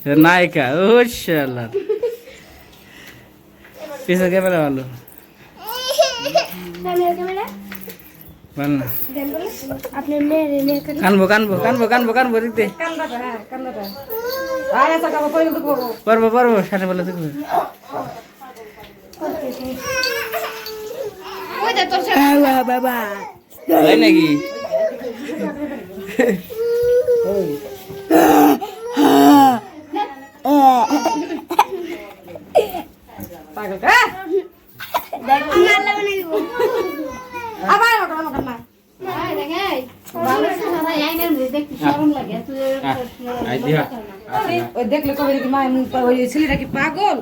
नायिका ओ शाला पीछे कैमरा वालों अपने मेरे कानबो कानबो कानबो कानबो कानबो दिखते परबो परबो साने बोले देखो बाबा है नाকি পাগল কা আবার ওটা ওই দেখলে কবে দেখি মা ওই ছেলেটা কি পাগল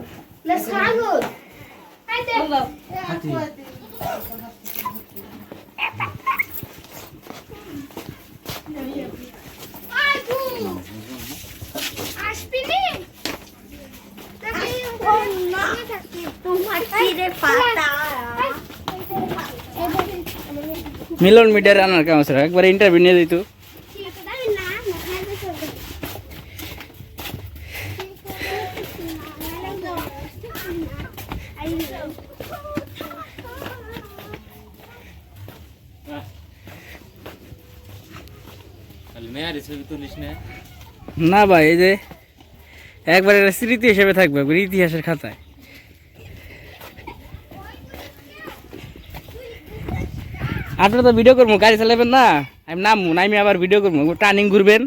मिलन मीडिया रानर काम सर एक बार इंटरव्यू नहीं दी तू ना भाई যে একবার এটা স্মৃতি হিসেবে থাকবে ইতিহাসের খাতায় আপনারা তো ভিডিও করবো গাড়ি চালাবেন না আমি নামবো নামি আবার ভিডিও করবো টার্নিং ঘুরবেন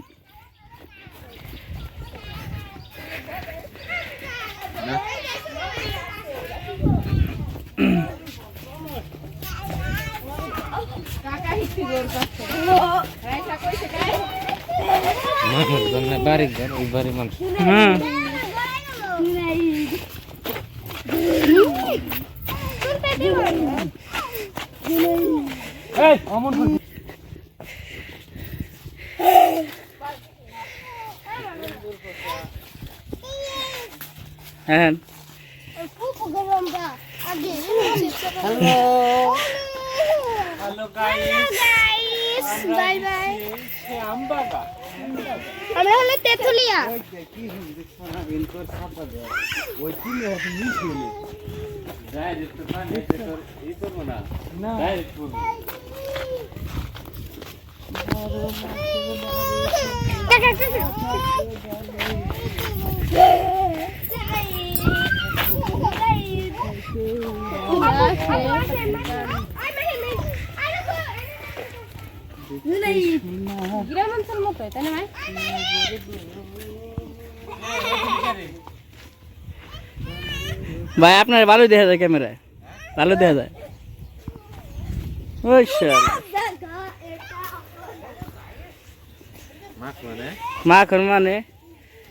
হ্যাঁ Hello guys. Bye bye. আমরা হলে তেতুলিয়া গ্রামাঞ্চল মতো তাই না ভাই আপনার ভালো দেখা যায় ক্যামেরায় ভালো দেখা যায় ওই শালা মাখন মানে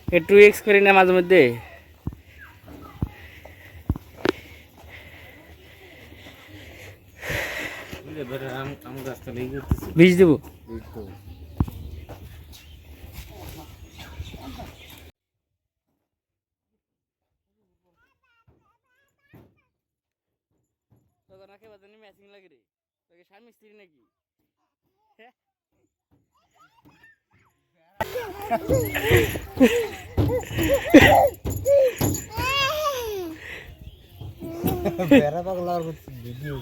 একটু এক্স করি না মাঝে মধ্যে বীজ দেবো ম্যাচিং লাগে রে তোকে স্বামী স্ত্রী নাকি বেড়া পাগলা ভিডিও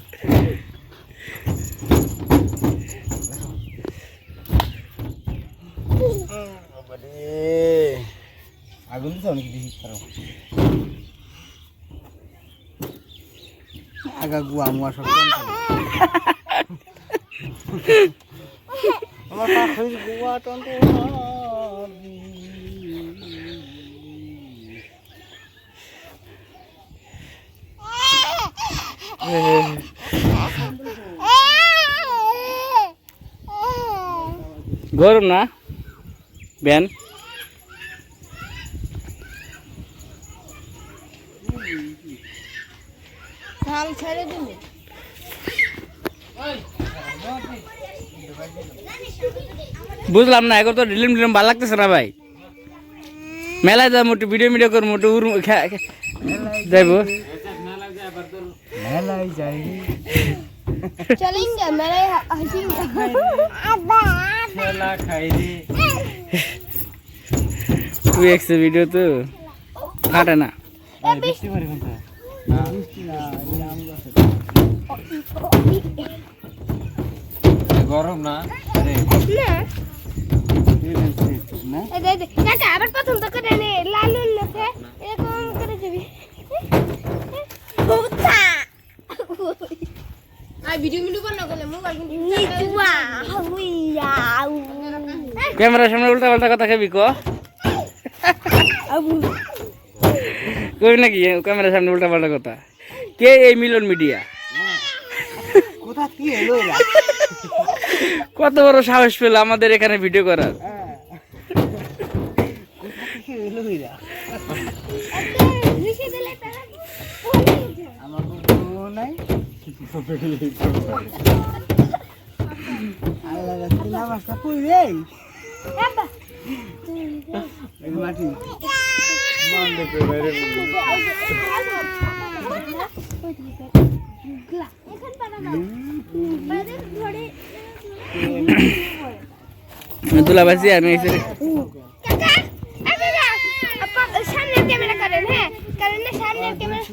আগুন দিছ নাকি দেখি পারো আগা গুয়া মুয়া সব আমার পাখি গুয়া টন গরম না বেন হাল ছেড়ে দিন বুঝলাম না এখন তো ডিলিম ডিলিম ভালো লাগতেছে না ভাই মেলায় যাবো একটু ভিডিও মিডিও করবো একটু যাইব মেলায় যাই चलेंगे मेरे हसी খেলা খাই রে তুই একসে ভিডিও তো কাটে না গরম না কাকা আবার প্রথম তো করে নে লাল উল্লেছে এরকম করে দিবি ভিডিও বানা করলে মোবাইল ক্যামেরার সামনে উল্টা পাল্টা কথা খাবি কবি নাকি ক্যামেরার সামনে উল্টা পাল্টা কথা কে এই মিলন মিডিয়া কত বড় সাহস পেল আমাদের এখানে ভিডিও করার দুলাবাসি আমি সামনে ক্যামেরা করেন হ্যাঁ কারণ না সামনে ক্যামেরা